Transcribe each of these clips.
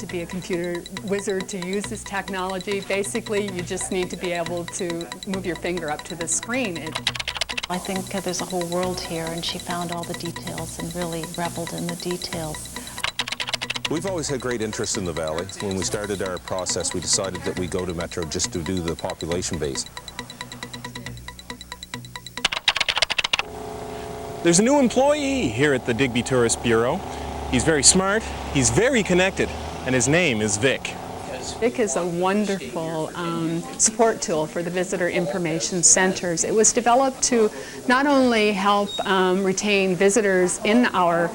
to be a computer wizard to use this technology. Basically, you just need to be able to move your finger up to the screen. I think there's a whole world here, and she found all the details and really reveled in the details. We've always had great interest in the valley. When we started our process, we decided that we go to Metro just to do the population base. There's a new employee here at the Digby Tourist Bureau. He's very smart, he's very connected, and his name is Vic. Vic is a wonderful support tool for the visitor information centers. It was developed to not only help retain visitors in our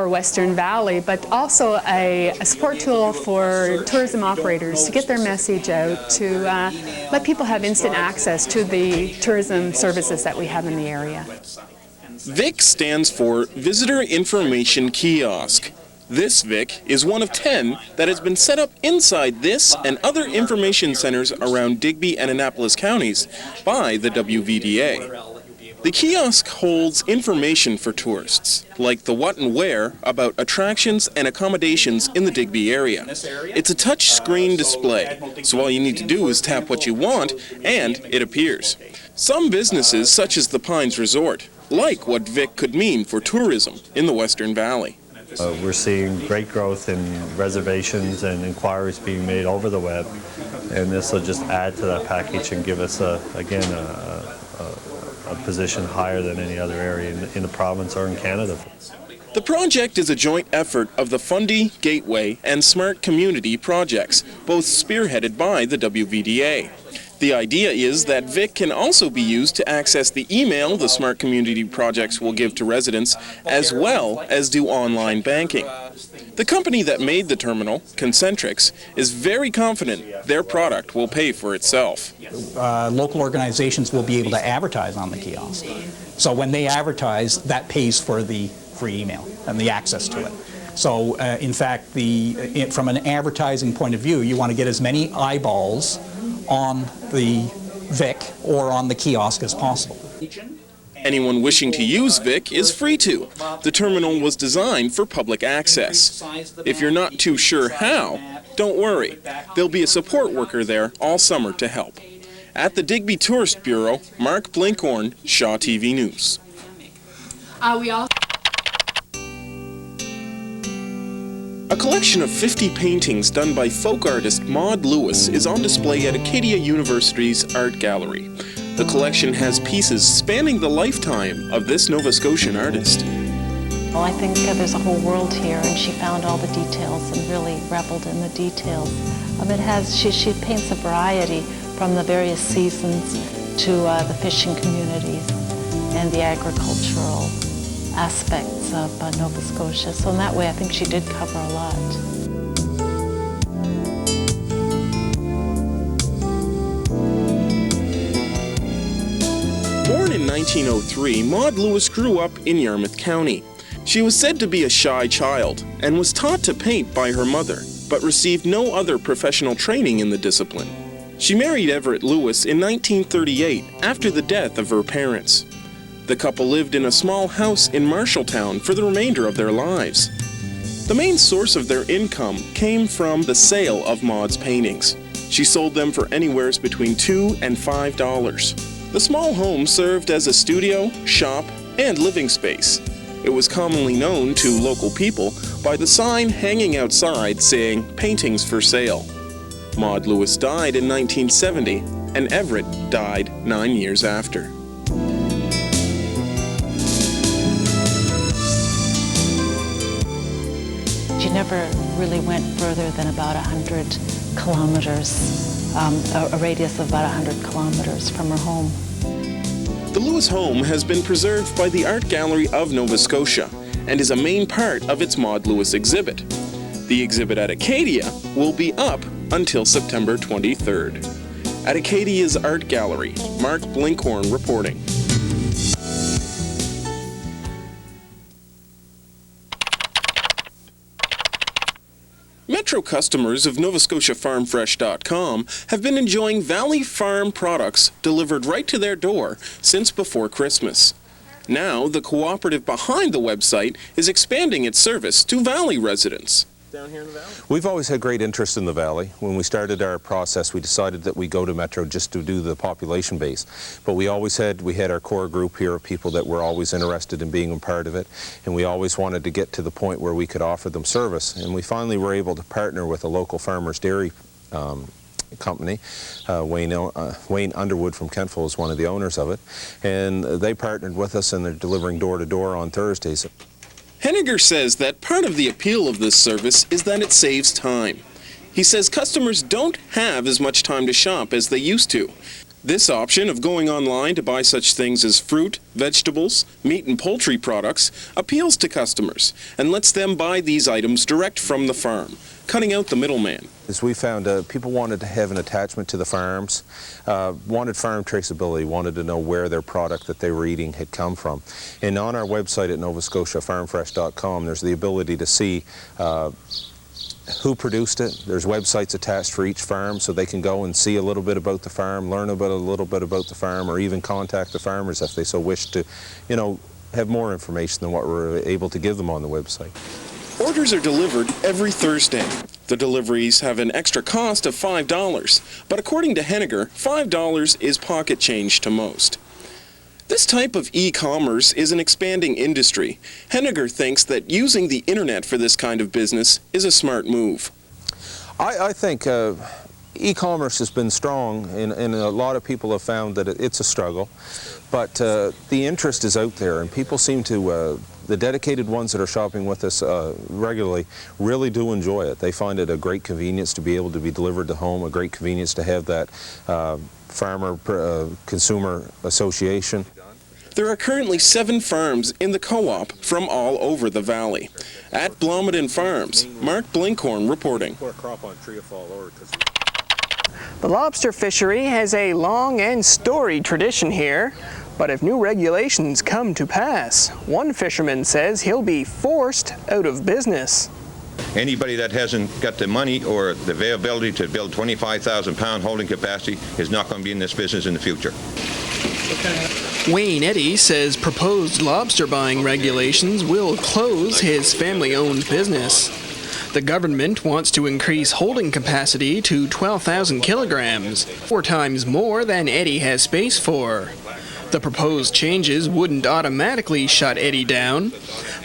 Western Valley, but also a support tool for tourism operators to get their message out, to let people have instant access to the tourism services that we have in the area. VIC stands for Visitor Information Kiosk. This VIC is one of 10 that has been set up inside this and other information centers around Digby and Annapolis counties by the WVDA. The kiosk holds information for tourists, like the what and where about attractions and accommodations in the Digby area. It's a touch-screen display, so all you need to do is tap what you want, and it appears. Some businesses, such as the Pines Resort, like what VIC could mean for tourism in the Western Valley. We're seeing great growth in reservations and inquiries being made over the web, and this will just add to that package and give us, again, a position higher than any other area in the province or in Canada. The project is a joint effort of the Fundy, Gateway, and Smart Community projects, both spearheaded by the WVDA. The idea is that VIC can also be used to access the email the Smart Community projects will give to residents, as well as do online banking. The company that made the terminal, Concentrix, is very confident their product will pay for itself. Local organizations will be able to advertise on the kiosk. So when they advertise, that pays for the free email and the access to it. So in fact, from an advertising point of view, you want to get as many eyeballs on the VIC or on the kiosk as possible. Anyone wishing to use VIC is free to. The terminal was designed for public access. If you're not too sure how, don't worry. There'll be a support worker there all summer to help. At the Digby Tourist Bureau, Mark Blinkhorn, Shaw TV News. A collection of 50 paintings done by folk artist Maud Lewis is on display at Acadia University's Art Gallery. The collection has pieces spanning the lifetime of this Nova Scotian artist. Well, I think there's a whole world here, and she found all the details and really reveled in the details. She paints a variety from the various seasons to the fishing communities and the agricultural aspects of Nova Scotia. So in that way, I think she did cover a lot. Born in 1903, Maud Lewis grew up in Yarmouth County. She was said to be a shy child and was taught to paint by her mother, but received no other professional training in the discipline. She married Everett Lewis in 1938 after the death of her parents. The couple lived in a small house in Marshalltown for the remainder of their lives. The main source of their income came from the sale of Maud's paintings. She sold them for anywhere between $2 and $5. The small home served as a studio, shop, and living space. It was commonly known to local people by the sign hanging outside saying, "Paintings for sale." Maud Lewis died in 1970, and Everett died 9 years after. She never really went further than about 100 kilometers, a radius of about 100 kilometers from her home. The Lewis home has been preserved by the Art Gallery of Nova Scotia and is a main part of its Maud Lewis exhibit. The exhibit at Acadia will be up until September 23rd. At Acadia's Art Gallery, Mark Blinkhorn reporting. Metro customers of NovaScotiaFarmFresh.com have been enjoying Valley Farm products delivered right to their door since before Christmas. Now, the cooperative behind the website is expanding its service to Valley residents. down here in the valley? We've always had great interest in the valley. When we started our process, we decided that we go to Metro just to do the population base. But we had our core group here of people that were always interested in being a part of it, and we always wanted to get to the point where we could offer them service. And we finally were able to partner with a local farmer's dairy company. Wayne Underwood from Kentville is one of the owners of it, and they partnered with us, and they're delivering door-to-door on Thursdays. Henniger says that part of the appeal of this service is that it saves time. He says customers don't have as much time to shop as they used to. This option of going online to buy such things as fruit, vegetables, meat and poultry products appeals to customers and lets them buy these items direct from the farm, cutting out the middleman. As we found, people wanted to have an attachment to the farms, wanted farm traceability, wanted to know where their product that they were eating had come from. And on our website at Nova Scotia, farmfresh.com, there's the ability to see who produced it. There's websites attached for each farm, so they can go and see a little bit about the farm, learn about a little bit about the farm, or even contact the farmers if they so wish to, have more information than what we're able to give them on the website. Orders are delivered every Thursday. The deliveries have an extra cost of $5, but according to Henniger, $5 is pocket change to most. This type of e-commerce is an expanding industry. Henniger thinks that using the internet for this kind of business is a smart move. I think e-commerce has been strong, and a lot of people have found that it's a struggle, but the interest is out there, and people seem to, the dedicated ones that are shopping with us regularly really do enjoy it. They find it a great convenience to be able to be delivered to home, a great convenience to have that farmer-consumer association. There are currently 7 farms in the co-op from all over the valley. At Blomidon Farms, Mark Blinkhorn reporting. The lobster fishery has a long and storied tradition here, but if new regulations come to pass, one fisherman says he'll be forced out of business. Anybody that hasn't got the money or the availability to build 25,000 pound holding capacity is not going to be in this business in the future. Wayne Eddy says proposed lobster buying regulations will close his family-owned business. The government wants to increase holding capacity to 12,000 kilograms, 4 times more than Eddy has space for. The proposed changes wouldn't automatically shut Eddy down,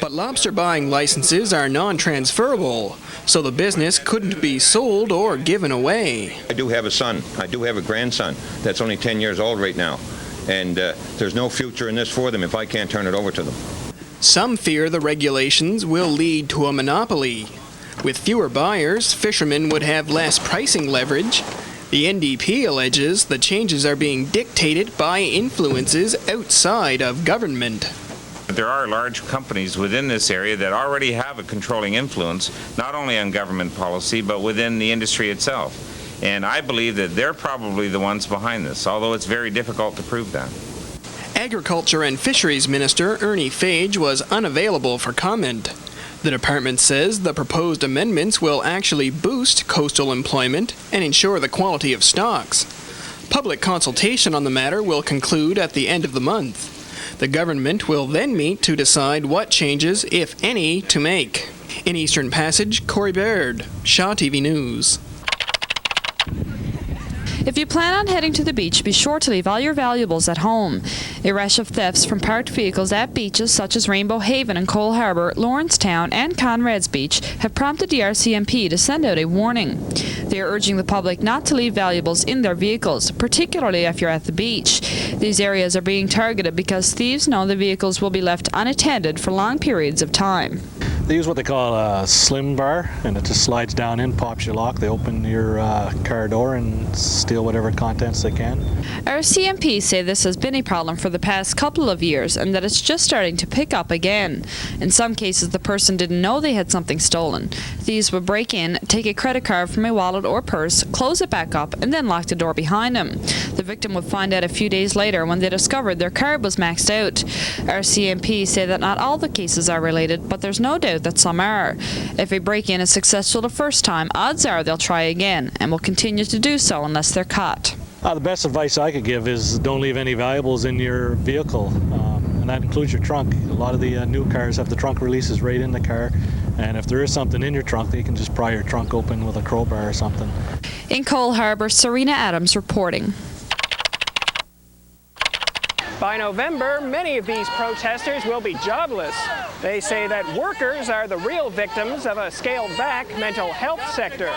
but lobster buying licenses are non-transferable, so the business couldn't be sold or given away. I do have a son. I do have a grandson that's only 10 years old right now, and there's no future in this for them if I can't turn it over to them. Some fear the regulations will lead to a monopoly. With fewer buyers, fishermen would have less pricing leverage. The NDP alleges the changes are being dictated by influences outside of government. There are large companies within this area that already have a controlling influence, not only on government policy, but within the industry itself. And I believe that they're probably the ones behind this, although it's very difficult to prove that. Agriculture and Fisheries Minister Ernie Fage was unavailable for comment. The department says the proposed amendments will actually boost coastal employment and ensure the quality of stocks. Public consultation on the matter will conclude at the end of the month. The government will then meet to decide what changes, if any, to make. In Eastern Passage, Corey Baird, Shaw TV News. If you plan on heading to the beach, be sure to leave all your valuables at home. A rash of thefts from parked vehicles at beaches such as Rainbow Haven and Cole Harbour, Lawrencetown, and Conrad's Beach have prompted the RCMP to send out a warning. They are urging the public not to leave valuables in their vehicles, particularly if you're at the beach. These areas are being targeted because thieves know the vehicles will be left unattended for long periods of time. They use what they call a slim bar, and it just slides down in, pops your lock. They open your car door and steal whatever contents they can. RCMP say this has been a problem for the past couple of years and that it's just starting to pick up again. In some cases, the person didn't know they had something stolen. Thieves would break in, take a credit card from a wallet or purse, close it back up, and then lock the door behind them. The victim would find out a few days later when they discovered their card was maxed out. RCMP say that not all the cases are related, but there's no doubt that some are. If a break-in is successful the first time, odds are they'll try again and will continue to do so unless they're caught. The best advice I could give is don't leave any valuables in your vehicle, and that includes your trunk. A lot of the new cars have the trunk releases right in the car, And if there is something in your trunk, they can just pry your trunk open with a crowbar or something. In Cole Harbour, Serena Adams reporting. By November, many of these protesters will be jobless. They say that workers are the real victims of a scaled-back mental health sector.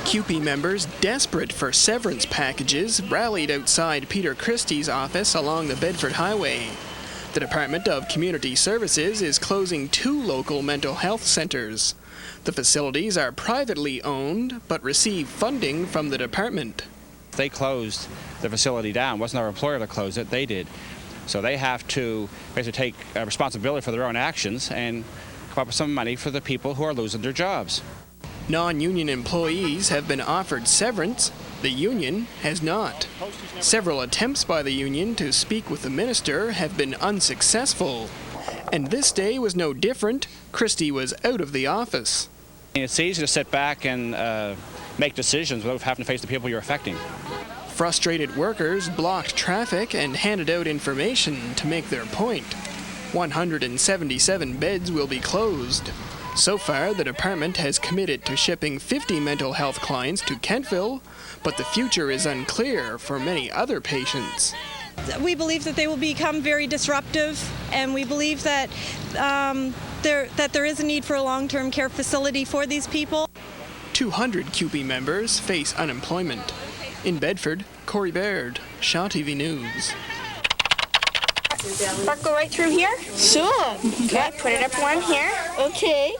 CUPE members, desperate for severance packages, rallied outside Peter Christie's office along the Bedford Highway. The Department of Community Services is closing 2 local mental health centers. The facilities are privately owned, but receive funding from the department. They closed the facility down. It wasn't our employer that closed it, they did. So they have to basically take responsibility for their own actions and come up with some money for the people who are losing their jobs. Non-union employees have been offered severance. The union has not. Several attempts by the union to speak with the minister have been unsuccessful. And this day was no different. Christie was out of the office. It's easy to sit back and make decisions without having to face the people you're affecting. Frustrated workers blocked traffic and handed out information to make their point. 177 beds will be closed. So far, the department has committed to shipping 50 mental health clients to Kentville, but the future is unclear for many other patients. We believe that they will become very disruptive, and we believe that there is a need for a long-term care facility for these people. 200 CUPE members face unemployment. In Bedford, Corey Baird, Shaw TV News. Go right through here? Sure. Okay, put it up one here. Okay.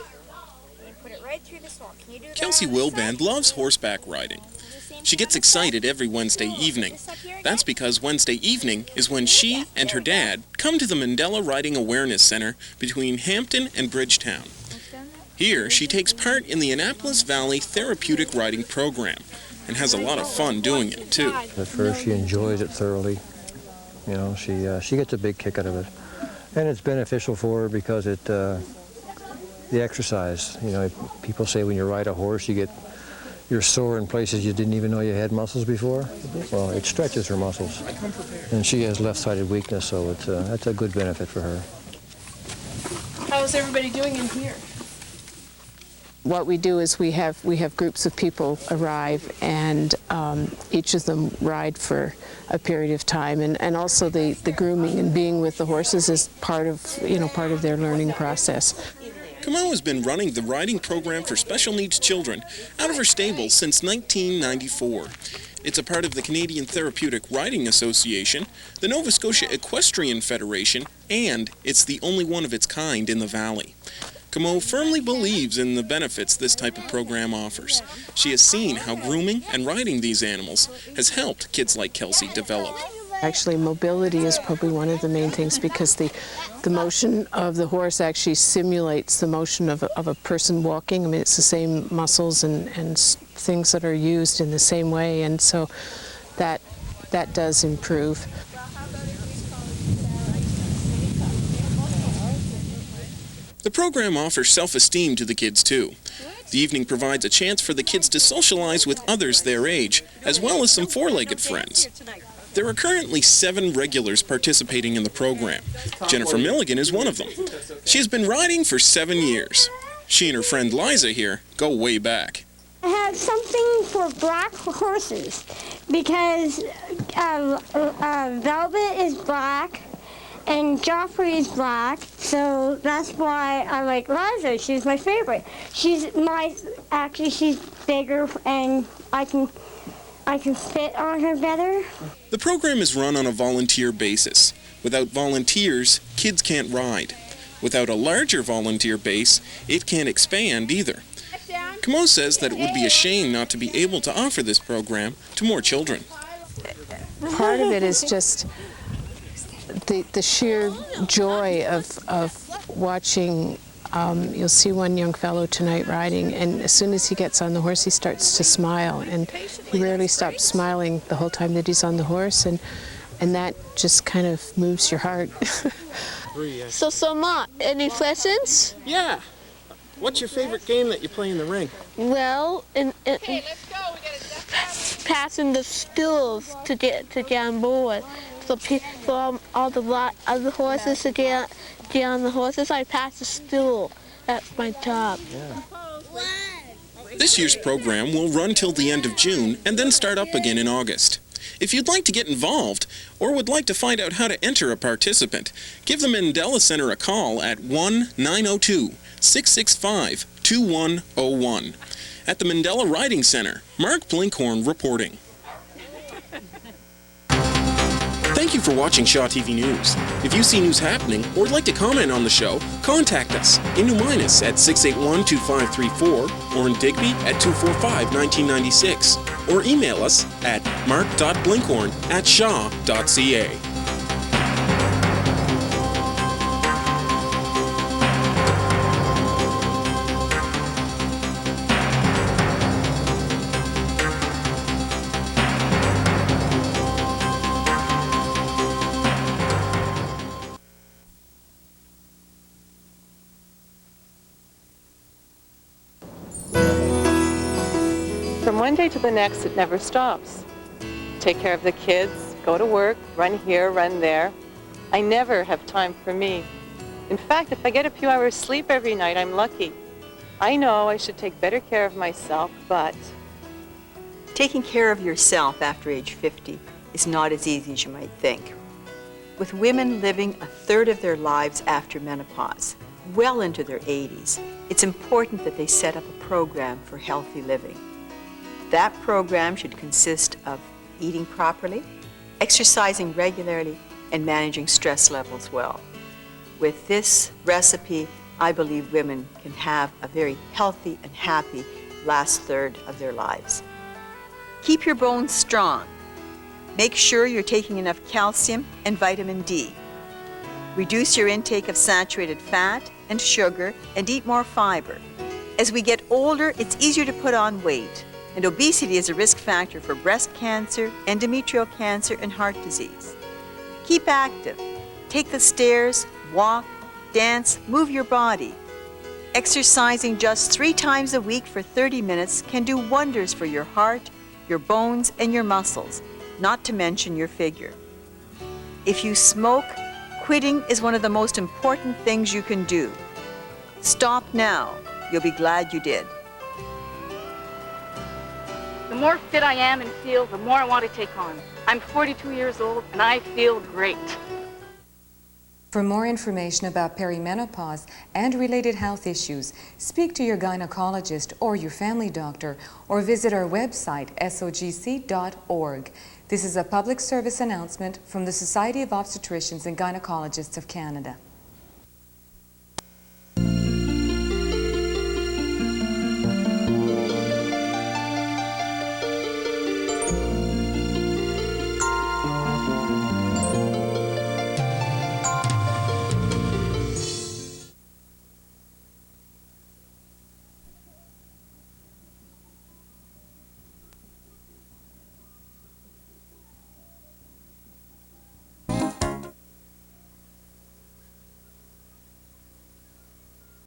And put it right through this hole. Can you do that? Kelsey Wilband loves horseback riding. She gets excited every Wednesday evening. That's because Wednesday evening is when she and her dad come to the Mandela Riding Awareness Center between Hampton and Bridgetown. Here, she takes part in the Annapolis Valley Therapeutic Riding Program and has a lot of fun doing it, too. At first, she enjoys it thoroughly. You know, she gets a big kick out of it. And it's beneficial for her because the exercise, you know, people say when you ride a horse, you're sore in places you didn't even know you had muscles before. Well, it stretches her muscles. And she has left-sided weakness, so that's a good benefit for her. How's everybody doing in here? What we do is we have groups of people arrive, and each of them ride for a period of time, and also the grooming and being with the horses is part of their learning process. Camo has been running the riding program for special needs children out of her stable since 1994. It's a part of the Canadian Therapeutic Riding Association, the Nova Scotia Equestrian Federation, and it's the only one of its kind in the Valley. Camo firmly believes in the benefits this type of program offers. She has seen how grooming and riding these animals has helped kids like Kelsey develop. Actually, mobility is probably one of the main things because the motion of the horse actually simulates the motion of a person walking. I mean, it's the same muscles and things that are used in the same way, and so that does improve. The program offers self-esteem to the kids too. The evening provides a chance for the kids to socialize with others their age, as well as some four-legged friends. There are currently 7 regulars participating in the program. Jennifer Milligan is one of them. She has been riding for 7 years. She and her friend Liza here go way back. I have something for black horses because Velvet is black and Joffrey is black, so that's why I like Liza. She's my favorite. She's bigger and I can fit on her better. The program is run on a volunteer basis. Without volunteers, kids can't ride. Without a larger volunteer base, it can't expand either. Camo says that it would be a shame not to be able to offer this program to more children. Part of it is just the sheer joy of watching. You'll see one young fellow tonight riding, and as soon as he gets on the horse, he starts to smile, and he rarely stops smiling the whole time that he's on the horse, and that just kind of moves your heart. So Ma, any lessons? Yeah. What's your favorite game that you play in the ring? Well, Okay, let's go. We gotta passing the stools to get on board. So for all the other horses to get on the horses, I pass the stool. That's my job. This year's program will run till the end of June and then start up again in August. If you'd like to get involved or would like to find out how to enter a participant, give the Mandela Center a call at 1-902-665-2101. At the Mandela Riding Center, Mark Blinkhorn reporting. Thank you for watching Shaw TV News. If you see news happening or would like to comment on the show, contact us in New Minas at 681-2534 or in Digby at 245-1996 or email us at mark.blinkhorn@shaw.ca. From one day to the next, it never stops. Take care of the kids, go to work, run here, run there. I never have time for me. In fact, if I get a few hours sleep every night, I'm lucky. I know I should take better care of myself, but... Taking care of yourself after age 50 is not as easy as you might think. With women living a third of their lives after menopause, well into their 80s, it's important that they set up a program for healthy living. That program should consist of eating properly, exercising regularly, and managing stress levels well. With this recipe, I believe women can have a very healthy and happy last third of their lives. Keep your bones strong. Make sure you're taking enough calcium and vitamin D. Reduce your intake of saturated fat and sugar and eat more fiber. As we get older, it's easier to put on weight, and obesity is a risk factor for breast cancer, endometrial cancer, and heart disease. Keep active. Take the stairs, walk, dance, move your body. Exercising just 3 times a week for 30 minutes can do wonders for your heart, your bones, and your muscles, not to mention your figure. If you smoke, quitting is one of the most important things you can do. Stop now. You'll be glad you did. The more fit I am and feel, the more I want to take on. I'm 42 years old and I feel great. For more information about perimenopause and related health issues, speak to your gynecologist or your family doctor or visit our website, sogc.org. This is a public service announcement from the Society of Obstetricians and Gynecologists of Canada.